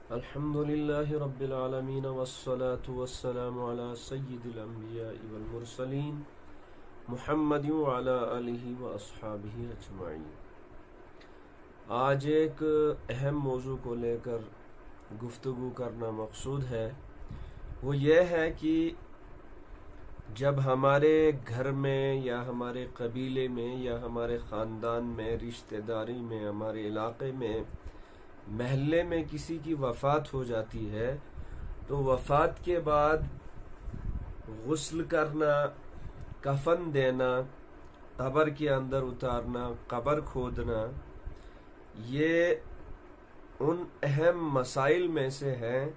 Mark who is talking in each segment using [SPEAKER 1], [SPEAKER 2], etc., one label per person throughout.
[SPEAKER 1] अल्हम्दुलिल्लाहि रब्बिल आलमीन वस्सलातु वस्सलामु अला सय्यिदिल अंबियाइ वल मुरसलीन मुहम्मदिन व अला आलिहि व अस्हाबिहि अजमाइन। आज एक अहम मौजू को लेकर गुफ्तगू करना मकसूद है। वो ये है कि जब हमारे घर में या हमारे कबीले में या हमारे ख़ानदान में, रिश्तेदारी में, हमारे इलाके में, महल्ले में किसी की वफ़ात हो जाती है तो वफ़ात के बाद गुस्ल करना, कफन देना, कब्र के अंदर उतारना, कब्र खोदना, ये उन अहम मसाइल में से है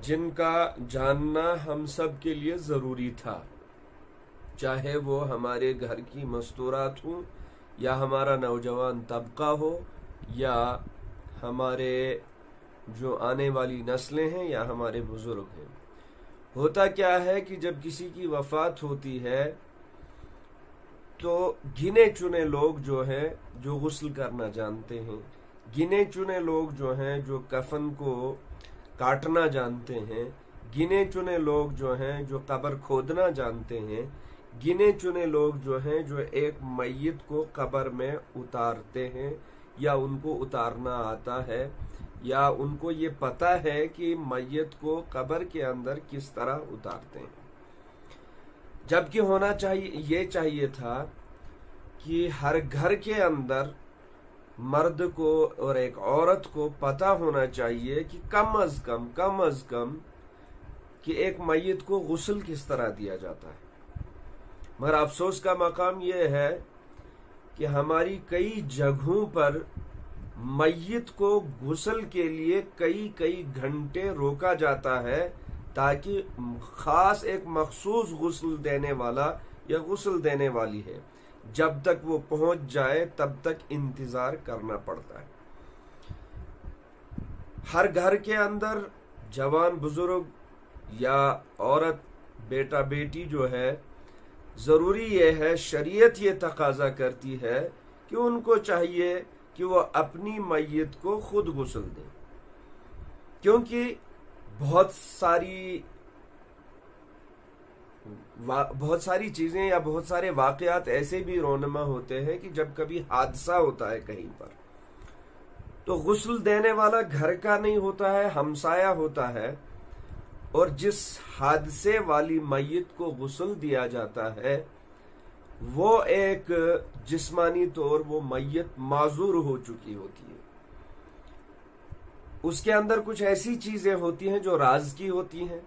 [SPEAKER 1] जिनका जानना हम सब के लिए ज़रूरी था। चाहे वो हमारे घर की मस्तूरात हों या हमारा नौजवान तबका हो या हमारे जो आने वाली नस्लें हैं या हमारे बुजुर्ग हैं। होता क्या है कि जब किसी की वफात होती है तो गिने चुने लोग जो हैं जो गुस्ल करना जानते हैं, गिने चुने लोग जो हैं जो कफन को काटना जानते हैं, गिने चुने लोग जो हैं जो कब्र खोदना जानते हैं, गिने चुने लोग जो हैं जो एक मैयत को कब्र में उतारते हैं या उनको उतारना आता है या उनको ये पता है कि मैयत को कब्र के अंदर किस तरह उतारते हैं। जबकि होना चाहिए था कि हर घर के अंदर मर्द को और एक औरत को पता होना चाहिए कि कम अज कम कि एक मैयत को गुस्ल किस तरह दिया जाता है। मगर अफसोस का मकाम यह है कि हमारी कई जगहों पर मैयत को गुस्ल के लिए कई घंटे रोका जाता है ताकि खास एक मखसूस गुस्ल देने वाला या गुस्ल देने वाली है, जब तक वो पहुंच जाए तब तक इंतजार करना पड़ता है। हर घर के अंदर जवान बुजुर्ग या औरत, बेटा बेटी जो है, जरूरी यह है, शरीयत ये तकाजा करती है कि उनको चाहिए कि वो अपनी मैयत को खुद गुस्ल दें, क्योंकि बहुत सारी चीजें या बहुत सारे वाकयात ऐसे भी रोनमा होते हैं कि जब कभी हादसा होता है कहीं पर तो गुस्ल देने वाला घर का नहीं होता है, हमसाया होता है, और जिस हादसे वाली मैयत को गुस्ल दिया जाता है वो एक जिस्मानी तौर वो मैयत माजूर हो चुकी होती है। उसके अंदर कुछ ऐसी चीजें होती हैं जो राज की होती हैं।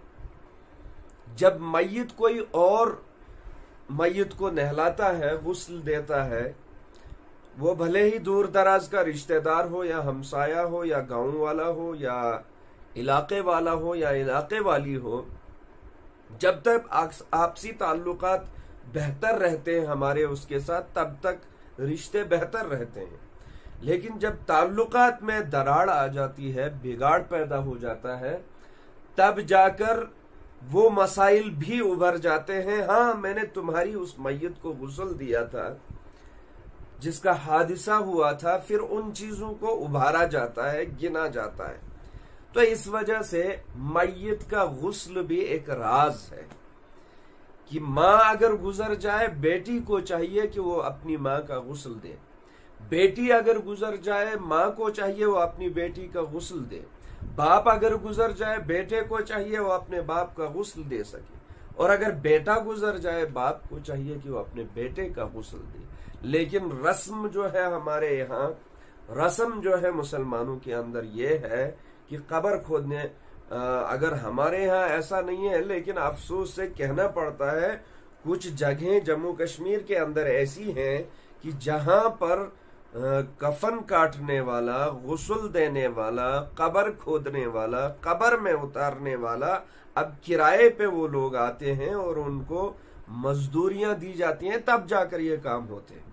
[SPEAKER 1] जब मैयत कोई और मैयत को नहलाता है, गुस्ल देता है, वो भले ही दूर दराज का रिश्तेदार हो या हमसाया हो या गांव वाला हो या इलाके वाला हो या इलाके वाली हो, जब तक आपसी ताल्लुकात बेहतर रहते हैं हमारे उसके साथ, तब तक रिश्ते बेहतर रहते हैं। लेकिन जब ताल्लुकात में दरार आ जाती है, बिगाड़ पैदा हो जाता है, तब जाकर वो मसाइल भी उभर जाते हैं। हाँ, मैंने तुम्हारी उस मैयत को गुस्ल दिया था जिसका हादसा हुआ था, फिर उन चीजों को उभारा जाता है, गिना जाता है। तो इस वजह से मैयत का गुस्ल भी एक राज है कि माँ अगर गुजर जाए, बेटी को चाहिए कि वो अपनी माँ का गुस्ल दे। बेटी अगर गुजर जाए, माँ को चाहिए वो अपनी बेटी का गुस्ल दे। बाप अगर गुजर जाए, बेटे को चाहिए वो अपने बाप का गुस्ल दे सके। और अगर बेटा गुजर जाए, बाप को चाहिए कि वो अपने बेटे का गुस्ल दे। लेकिन रस्म जो है हमारे यहाँ, रस्म जो है मुसलमानों के अंदर ये है कि कब्र खोदने, अगर हमारे यहाँ ऐसा नहीं है, लेकिन अफसोस से कहना पड़ता है कुछ जगहें जम्मू कश्मीर के अंदर ऐसी हैं कि जहां पर कफन काटने वाला, गुस्ल देने वाला, कब्र खोदने वाला, कब्र में उतारने वाला, अब किराए पे वो लोग आते हैं और उनको मजदूरियां दी जाती हैं, तब जाकर ये काम होते हैं।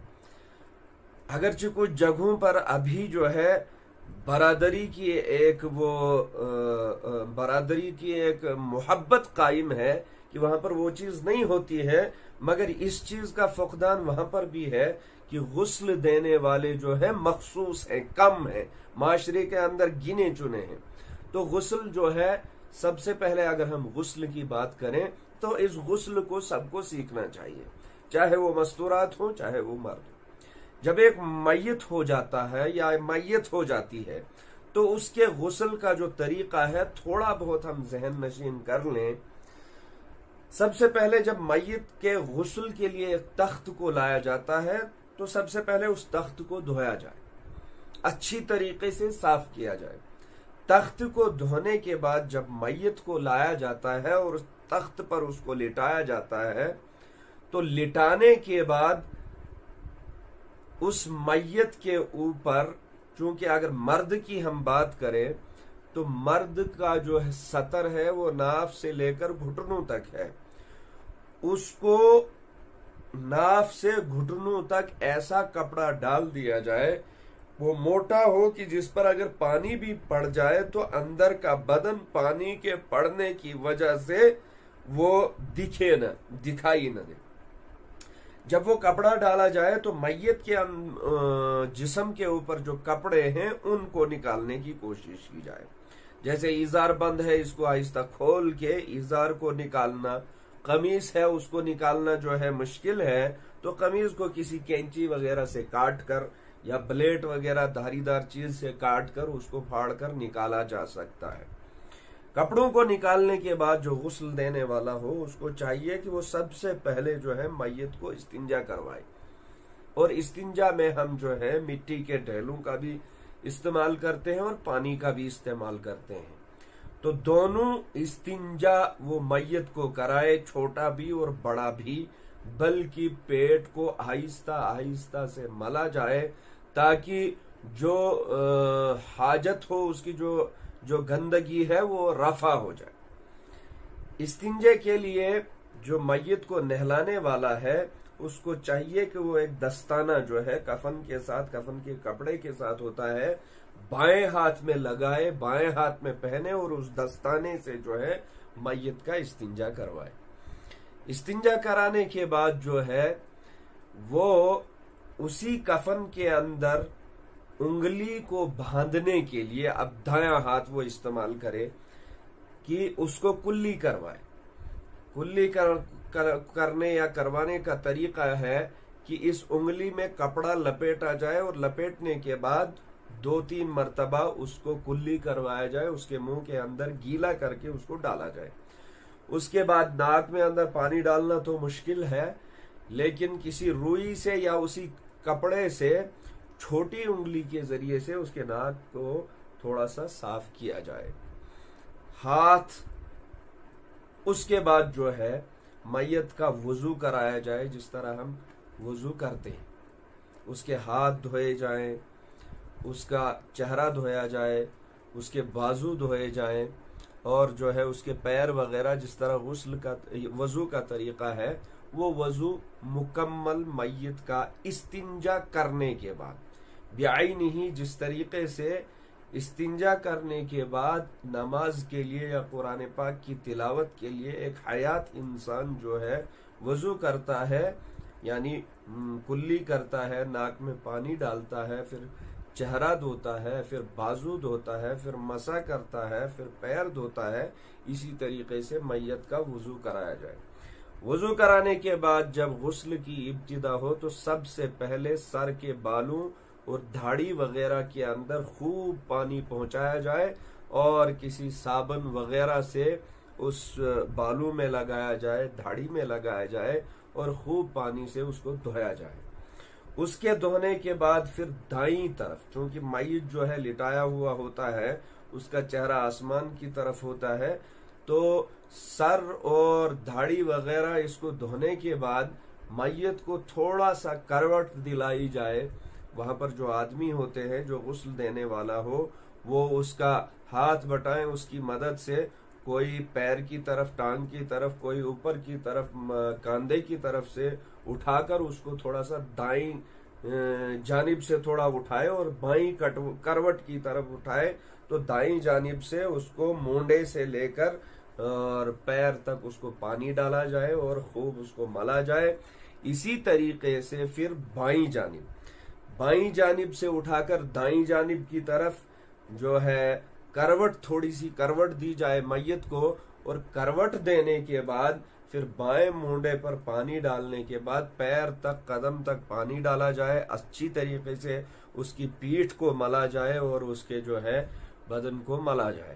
[SPEAKER 1] अगरचे कुछ जगहों पर अभी जो है बरादरी की एक मोहब्बत कायम है कि वहां पर वो चीज नहीं होती है, मगर इस चीज का फुकदान वहां पर भी है कि गुस्ल देने वाले जो है मखसूस हैं, कम है, माशरे के अंदर गिने चुने हैं। तो गुस्ल जो है, सबसे पहले अगर हम गुस्ल की बात करें तो इस गुस्ल को सबको सीखना चाहिए, चाहे वो मस्तूरात हो चाहे वो मर्द। जब एक मैयत हो जाता है या मैयत हो जाती है तो उसके गुस्ल का जो तरीका है थोड़ा बहुत हम जहन नशीन कर लें। सबसे पहले जब मैयत के गुस्ल के लिए एक तख्त को लाया जाता है तो सबसे पहले उस तख्त को धोया जाए, अच्छी तरीके से साफ किया जाए। तख्त को धोने के बाद जब मैयत को लाया जाता है और उस तख्त पर उसको लिटाया जाता है तो लिटाने के बाद उस मैयत के ऊपर, चूंकि अगर मर्द की हम बात करें तो मर्द का जो है सतर है वो नाफ से लेकर घुटनों तक है, उसको नाफ से घुटनों तक ऐसा कपड़ा डाल दिया जाए वो मोटा हो कि जिस पर अगर पानी भी पड़ जाए तो अंदर का बदन पानी के पड़ने की वजह से वो दिखे न, दिखाई न दे। जब वो कपड़ा डाला जाए तो मैयत के जिस्म के ऊपर जो कपड़े हैं उनको निकालने की कोशिश की जाए। जैसे इजार बंद है, इसको आहिस्ता खोल के इजार को निकालना, कमीज है उसको निकालना जो है मुश्किल है तो कमीज को किसी कैंची वगैरह से काट कर या ब्लेड वगैरह धारीदार चीज से काट कर उसको फाड़ कर निकाला जा सकता है। कपड़ों को निकालने के बाद जो गुस्ल देने वाला हो उसको चाहिए कि वो सबसे पहले जो है मैयत को इस्तिंजा करवाए, और इस्तिंजा में हम जो है मिट्टी के ढेलों का भी इस्तेमाल करते हैं और पानी का भी इस्तेमाल करते हैं। तो दोनों इस्तिंजा वो मैयत को कराए, छोटा भी और बड़ा भी, बल्कि पेट को आहिस्ता आहिस्ता से मला जाए ताकि जो हाजत हो उसकी जो गंदगी है वो रफा हो जाए। इस्तिंजे के लिए जो मैयत को नहलाने वाला है उसको चाहिए कि वो एक दस्ताना जो है कफन के साथ, कफन के कपड़े के साथ होता है, बाएं हाथ में लगाए, बाएं हाथ में पहने और उस दस्ताने से जो है मैयत का इस्तिंजा करवाए। इस्तिंजा कराने के बाद जो है वो उसी कफन के अंदर उंगली को बांधने के लिए अब दायां हाथ वो इस्तेमाल करे कि उसको कुल्ली करवाए। कुल्ली करने या करवाने का तरीका है कि इस उंगली में कपड़ा लपेटा जाए और लपेटने के बाद 2-3 मरतबा उसको कुल्ली करवाया जाए, उसके मुंह के अंदर गीला करके उसको डाला जाए। उसके बाद नाक में अंदर पानी डालना तो मुश्किल है, लेकिन किसी रुई से या उसी कपड़े से छोटी उंगली के जरिए से उसके नाक को थोड़ा सा साफ किया जाए। हाथ, उसके बाद जो है मैयत का वुजू कराया जाए, जिस तरह हम वुजू करते हैं। उसके हाथ धोए जाएं, उसका चेहरा धोया जाए, उसके बाजू धोए जाएं, और जो है उसके पैर वगैरह, जिस तरह गुस्ल का वजू का तरीका है वो वजू मुकम्मल मैयत का इस्तिंजा करने के बाद, ब्याईनी ही जिस तरीके से इस्तिंजा करने के बाद नमाज के लिए या कुरान पाक की तिलावत के लिए एक हयात इंसान जो है वजू करता है, यानी कुल्ली करता है, नाक में पानी डालता है, फिर चेहरा धोता है, फिर बाजू धोता है, फिर मसा करता है, फिर पैर धोता है, इसी तरीके से मैयत का वजू कराया जाए। वजू कराने के बाद जब गुस्ल की इब्तिदा हो तो सबसे पहले सर के बालों और दाढ़ी वगैरह के अंदर खूब पानी पहुंचाया जाए और किसी साबुन वगैरह से उस बालों में लगाया जाए, दाढ़ी में लगाया जाए और खूब पानी से उसको धोया जाए। उसके धोने के बाद फिर दाईं तरफ, क्योंकि मैयत जो है लिटाया हुआ होता है, उसका चेहरा आसमान की तरफ होता है, तो सर और दाढ़ी वगैरह इसको धोने के बाद मैयत को थोड़ा सा करवट दिलाई जाए। वहां पर जो आदमी होते हैं जो गुस्ल देने वाला हो वो उसका हाथ बटाएं, उसकी मदद से कोई पैर की तरफ, टांग की तरफ, कोई ऊपर की तरफ, कंधे की तरफ से उठाकर उसको थोड़ा सा दाईं जानिब से थोड़ा उठाए और बाईं करवट की तरफ उठाए तो दाईं जानिब से उसको मोंडे से लेकर और पैर तक उसको पानी डाला जाए और खूब उसको मला जाए। इसी तरीके से फिर बाईं जानिब से उठाकर दाईं जानिब की तरफ जो है करवट, थोड़ी सी करवट दी जाए मैयत को, और करवट देने के बाद फिर बाएं मूंढे पर पानी डालने के बाद पैर तक, कदम तक पानी डाला जाए, अच्छी तरीके से उसकी पीठ को मला जाए और उसके जो है बदन को मला जाए।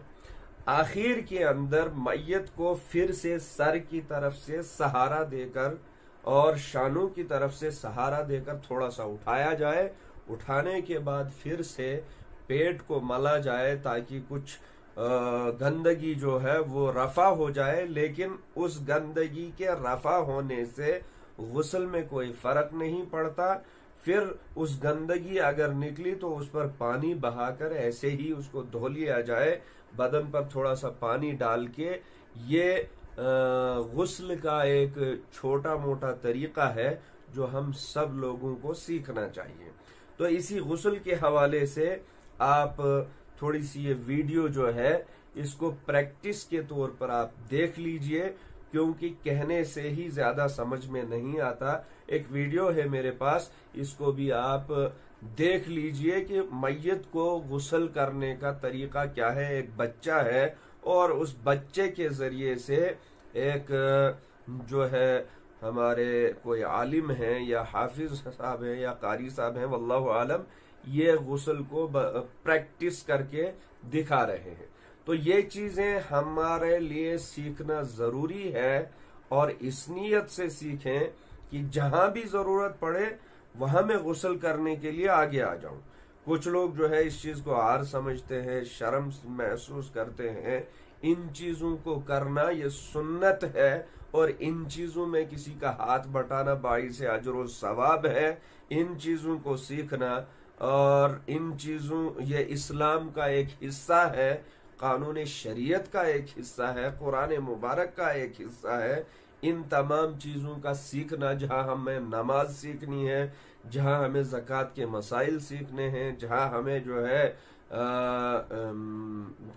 [SPEAKER 1] आखिर के अंदर मैयत को फिर से सर की तरफ से सहारा देकर और शानों की तरफ से सहारा देकर थोड़ा सा उठाया जाए। उठाने के बाद फिर से पेट को मला जाए ताकि कुछ गंदगी जो है वो रफा हो जाए, लेकिन उस गंदगी के रफा होने से गुस्ल में कोई फर्क नहीं पड़ता। फिर उस गंदगी अगर निकली तो उस पर पानी बहाकर ऐसे ही उसको धो लिया जाए, बदन पर थोड़ा सा पानी डाल के। ये गुस्ल का एक छोटा मोटा तरीका है जो हम सब लोगों को सीखना चाहिए। तो इसी गुस्ल के हवाले से आप थोड़ी सी ये वीडियो जो है इसको प्रैक्टिस के तौर पर आप देख लीजिए, क्योंकि कहने से ही ज्यादा समझ में नहीं आता। एक वीडियो है मेरे पास, इसको भी आप देख लीजिए कि मैयत को गुस्ल करने का तरीका क्या है। एक बच्चा है और उस बच्चे के जरिए से एक जो है हमारे कोई आलिम हैं या हाफिज साहब हैं या कारी साहब हैं, वल्लाहु आलम, ये गुस्ल को प्रैक्टिस करके दिखा रहे हैं। तो ये चीजें हमारे लिए सीखना जरूरी है, और इस नीयत से सीखें कि जहां भी जरूरत पड़े वहां मैं गुस्ल करने के लिए आगे आ जाऊं। कुछ लोग जो है इस चीज को आर समझते हैं, शर्म महसूस करते हैं। इन चीजों को करना ये सुन्नत है, और इन चीजों में किसी का हाथ बटाना बाइस अजर और सवाब है। इन चीजों को सीखना और इन चीजों, ये इस्लाम का एक हिस्सा है, कानून शरीयत का एक हिस्सा है, कुरान मुबारक का एक हिस्सा है। इन तमाम चीजों का सीखना, जहां हमें नमाज सीखनी है, जहां हमें ज़कात के मसाइल सीखने हैं, जहां हमें जो है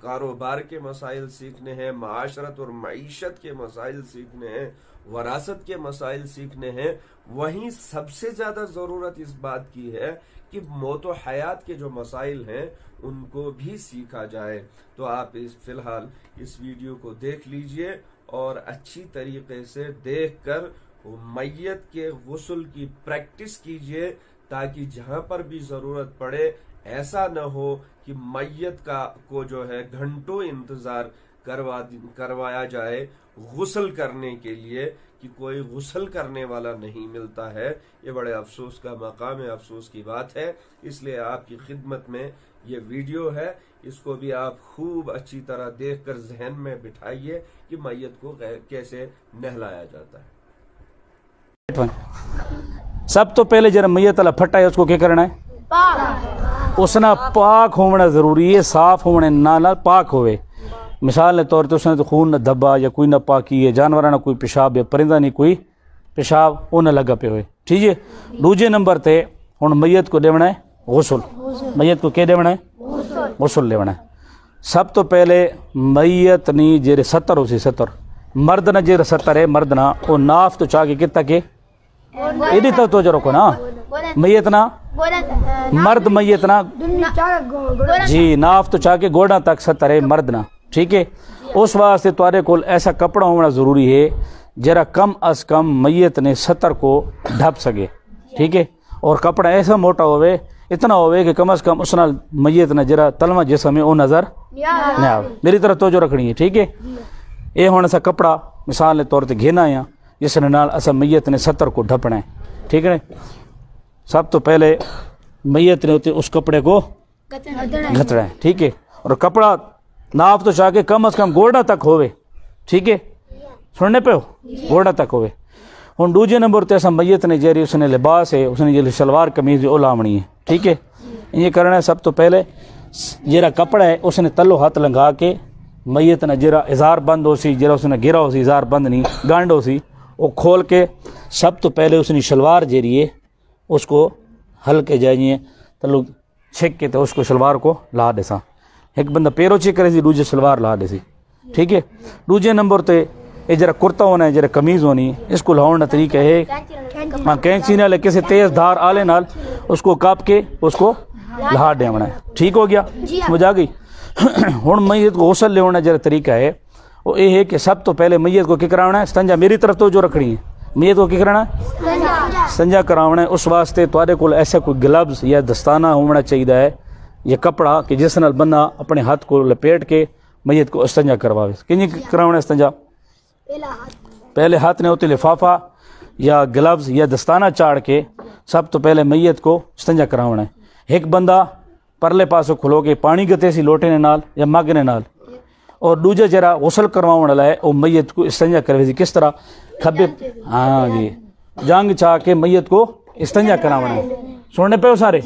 [SPEAKER 1] कारोबार के मसाइल सीखने हैं, माशरत और मईशत के मसाइल सीखने हैं, वरासत के मसाइल सीखने हैं, वहीं सबसे ज्यादा जरूरत इस बात की है कि मौत व हयात के जो मसाइल हैं उनको भी सीखा जाए। तो आप फिलहाल इस वीडियो को देख लीजिए और अच्छी तरीके से देखकर मैयत के गुस्ल की प्रैक्टिस कीजिए, ताकि जहां पर भी जरूरत पड़े ऐसा न हो कि मैयत को जो है घंटों इंतजार करवाया जाए गुस्ल करने के लिए, कि कोई गुस्ल करने वाला नहीं मिलता है। ये बड़े अफसोस का मकाम है, अफसोस की बात है। इसलिए आपकी खिदमत में ये वीडियो है, इसको भी आप खूब अच्छी तरह देखकर जहन में बिठाइए कि मैयत को कैसे नहलाया जाता है।
[SPEAKER 2] सब तो पहले जरा मैयत वाला फट्टा है उसको क्या करना है, पाक। उसना पाक होना जरूरी है, साफ होने ना पाक होवे। मिसाल के तौर पर उसने तो खून न धब्बा या कोई न पाकी है, जानवर ना कोई पेशाब या परिंदा नहीं कोई पेशाब वो न लगा पे हुए, ठीक है। दूजे नंबर ते हुण मैयत को देवना है गुस्ल। मैयत को क्या देवना है, गुस्ल लेवना है। सब तो पहले मैयत नी जेरे 70 हो सी 70 मर्द ना जेरे 70 है, मर्द ना वो नाफ तो चाह के कितना के इधी तो जो रखो ना मैयत ना मर्द, मैयत ना जी नाफ तो चाह के गोड़ा तक 70 है मर्द ना, ठीक है। उस वास्ते तुम्हारे को ऐसा कपड़ा होना जरूरी है जरा कम अज कम मैयत ने 70 को ढप सके, ठीक है। और कपड़ा ऐसा मोटा होवे, इतना होवे कि कम अज कम उस नाल मैयत ने जरा तलवा जिसम है वो नजर नहीं आवे। मेरी तरफ तो जो रखनी है, ठीक है। ये होने सा कपड़ा मिसाल के तौर पर घेना है जिस नाल असा मैयत ने 70 को ढपना है, ठीक है। सब तो पहले मैयत ने उस कपड़े को घतना है, ठीक है। और कपड़ा नाप तो चाह के कम अज कम गोड़ा तक होवे, ठीक है। सुनने पे हो गोड़ा तक होवे। हुण दूजे नंबर ते असा मैयत ने जेरी उसने लिबास है, उसने जे सलवार कमीज ओ लावनी है, ठीक है। ये करना है। सब तो पहले जेरा कपड़ा है उसने तलो हाथ लंघा के मैयत ने जेरा इजार बंद हो सी, जेरा उसने गिरा हो सी, इजार बंद नहीं गांड हो सी, वो खोल के सब तो पहले उसने सलवार जेरी है उसको हल्के जाइए तलो छेक के तो उसको सलवार को ला दे सा। एक बंदा पैरों चेक करे सी, दूजे सलवार ला दे सी, ठीक है। दूजे नंबर ते ये जरा कुर्ता होना है, जरा कमीज होनी है, इसको लाने का तरीका है हाँ कैंची नाल किसी तेज धार आले नाल उसको काप के उसको लहा देना है, ठीक हो गया, समझ आ गई। हुण मैयत को गौसल लेने जरा तरीका है वो ये है कि सब तो पहले मैयत को क्या कराना है, संजा मेरी तरफ तो जो रखनी है, मैयत को क्या कराना है, संजा करावना है। उस वास्ते तुहाडे कोल ऐसा कोई ग्लव्स या दस्ताना होना चाहिए है या कपड़ा कि जिस नाल बंदा अपने हाथ को लपेट के मैयत को संजा करवावे। किंज करावना है संजा, पहले हाथ ने उते लिफाफा या ग्लव्स या दस्ताना चाड़ के सब तो पहले मैयत को संजा करावना है। एक बंदा परले पासों खुलो के पानी गते सी लोटे ने नाल या मग ने नाल, और दूजा जरा गौसल करवाने वाला है वो मैयत को इस्तंजा करे। किस तरह खब्बे, हाँ जी, जांग चा के मैयत को इस्तंजा करावना है। सुनने पे हो सारे,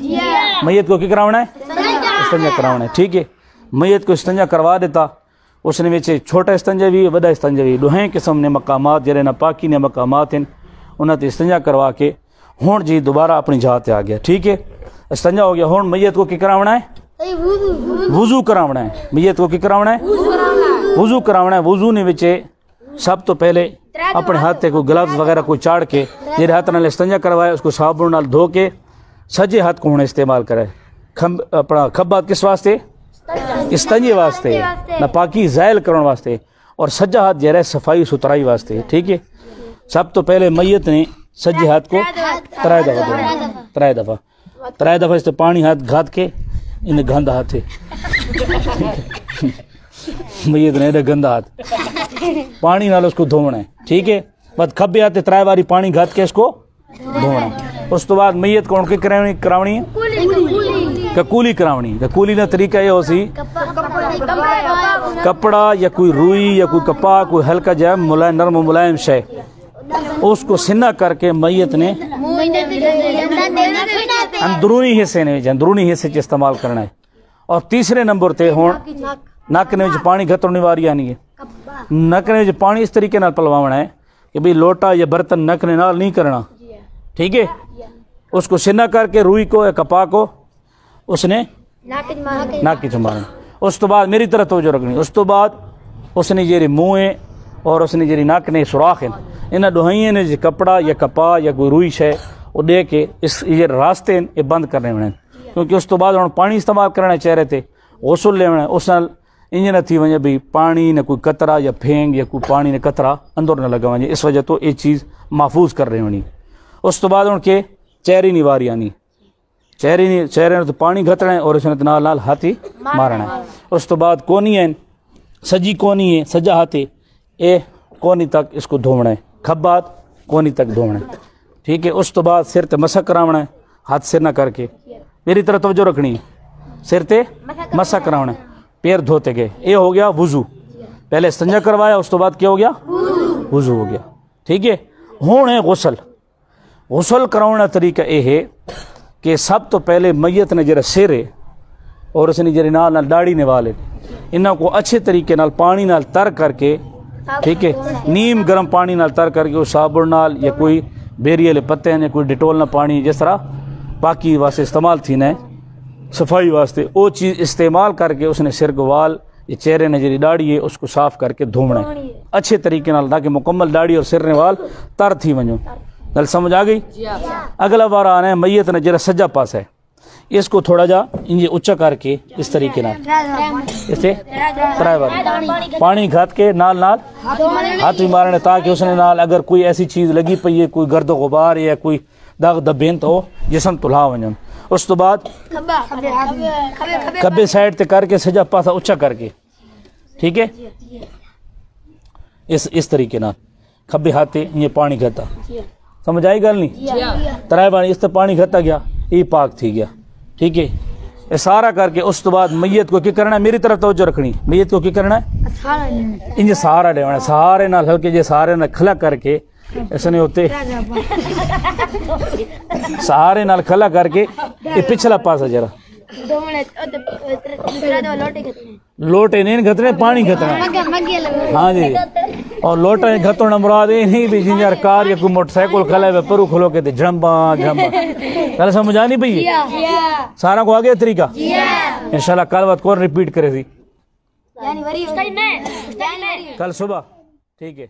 [SPEAKER 2] मैयत को क्या करावना है, इस्तंजा करावना है। ठीक है, मैयत को इस्तंजा करवा देता, उसने विच छोटा इस्तंजा भी बड़ा इस्तंजा भी दोहें किस्म ने मकामात जरे ना पाकी ने मकामात हैं उन्हें इस्तंजा करवा के हुण जी दोबारा अपनी जात आ गया। ठीक है, इस्तंजा हो गया। हुण मैयत को क्या करावना है, वुजू करावना है। मैयत को क्या करावना है, वुजू करावना है। वुजू ने विचे सब तो पहले अपने हाथ को ग्लव्स वगैरह को चाड़ के जेरे हाथ नाल इस्तंजा करवाए उसको साबुन नाल धो के सज्जे हाथ को हुणे इस्तेमाल करे। अपना खब्बा किस वास्ते, इस्तंजे वास्ते, नापाकी ज़ायल करने वास्ते, और सज्जा हाथ जरा सफाई सुथराई वास्ते। ठीक है, सब तो पहले मैयत ने सज्जे हाथ को त्रै दफा इस पानी हाथ घात के इन्हें गंदा हाथ है मैयत ने गंदा हाथ पानी नाल उसको धोना है। ठीक है, बस खब्बे हाथ त्रै बारी पानी घात के इसको धोना है। उस तो बाद मैयत को उनके करावनी है ककूली करावनी। ककूली का तरीका यह हो सी कपड़ा या कोई रुई या कोई कपा कोई हल्का जैम मुलायम नरम मुलायम शय उसको सिन्ना करके मैयत ने अंदरूनी हिस्से इस्तेमाल करना है। और तीसरे नंबर ते हुण नक ने पानी खतरने वारी आनी है। नक ने पानी इस तरीके नाल पलवाना है कि भाई लोटा या बर्तन नक ने नाल नहीं करना। ठीक है, उसको सिन्ना करके रुई को या कपा को उसने नाक च मारना। उस तो बाद मेरी तरह तवज्जो रखनी। उस तो बाद उसने जेरी मुँह और उसने जेरी नक ने सुराख है इन्हें दोहाइए ने जो कपड़ा या कपा या कोई रुई है वो दे के इस ये रास्ते ये बंद करने होने, क्योंकि उस तो बाद हम पानी इस्तेमाल करने चेहरे थे गौसल लेना उस नाल इंज न थी वजे भाई पानी ने कोई कतरा या फेंग या कोई पानी ने कतरा अंदर न लगा वजे, इस वजह तो ये चीज़ महफूज कर रहे होनी। उस तो बाद उनके चेहरे नहीं वारी आनी, चेहरे ने तो पानी घतना है और उसने नाल नाल हाथी मारना है। उस तो बाद कोनी है सजी कोनी है सजा हाथी ए कोनी तक इसको धोना है, खब्बात कोनी तक धोना है। ठीक है, उस तो बाद सिर ते मसा करावना है, हाथ सिर ना करके मेरी तरह तवज्जो रखनी है, सिर ते मसा करावना है, पैर धोते गए। ये हो गया वुजू, पहले इस्तंजा करवाया उस तो बाद क्या हो गया वुजू हो गया। ठीक है, हुण है गुसल। गुसल करावना तरीका ये है कि सब तो पहले मैयत ने जरा सिर है और उसने जरे नाल दाढ़ी ने वाले इन्हों को अच्छे तरीके नाल पानी नाल तर करके, ठीक है, नीम गर्म पानी नाल तर करके उस साबुन नाल या कोई बेरी वाले पत्ते या कोई डिटोल ना पानी जिस तरह पाकी वास्ते इस्तेमाल थी न सफाई वास्ते वो चीज़ इस्तेमाल करके उसने सिर को वाल ये चेहरे ने जी दाढ़ी है उसको साफ करके धोना है अच्छे तरीके नाल ताकि मुकम्मल दाढ़ी और सिर ने वाल तर थी वजो। गल समझ आ गई। अगला बार आना है मैयत ने जरा सज्जा पास है इसको थोड़ा जा इंजे ऊंचा करके इस तरीके नाल इसे त्रै बार पानी घात के नाल नाल हाथ भी मारने ताकि उसने नाल अगर कोई ऐसी चीज़ लगी पई है कोई गर्द गुबार या कोई दाग दबेन तो जिसम तुला वजन। उस तो बाद खब्बे साइड ते करके सजा पासा ऊंचा करके, ठीक है, इस तरीके नाल खब्बे हाथ ये पानी घता। समझ आई गल नहीं? त्रै बार इस पानी घता गया ये पाक थी गया। ठीक है, ये सारा करके उस तो बाद मैयत को क्या करना है, मेरी तरफ तवज्जो रखनी, मैयत को क्या करना है इंज सहारा लेना, सहारे नाल हल्के जे सहारे नाल खला करके इसने होते सहारे नाल खला करके ये पिछला पासा जरा लोटे नहीं घतने पानी घतना। हाँ जी, और लोटे घतोना मुराद ये नहीं भी जिंजार कार या कोई मोटरसाइकिल खला है परू खोलो के झड़म्बा झड़म्बा कल समझ आनी पई सारा को आ गया तरीका। इंशाल्लाह कल बात कौन रिपीट करे थी कल सुबह। ठीक है।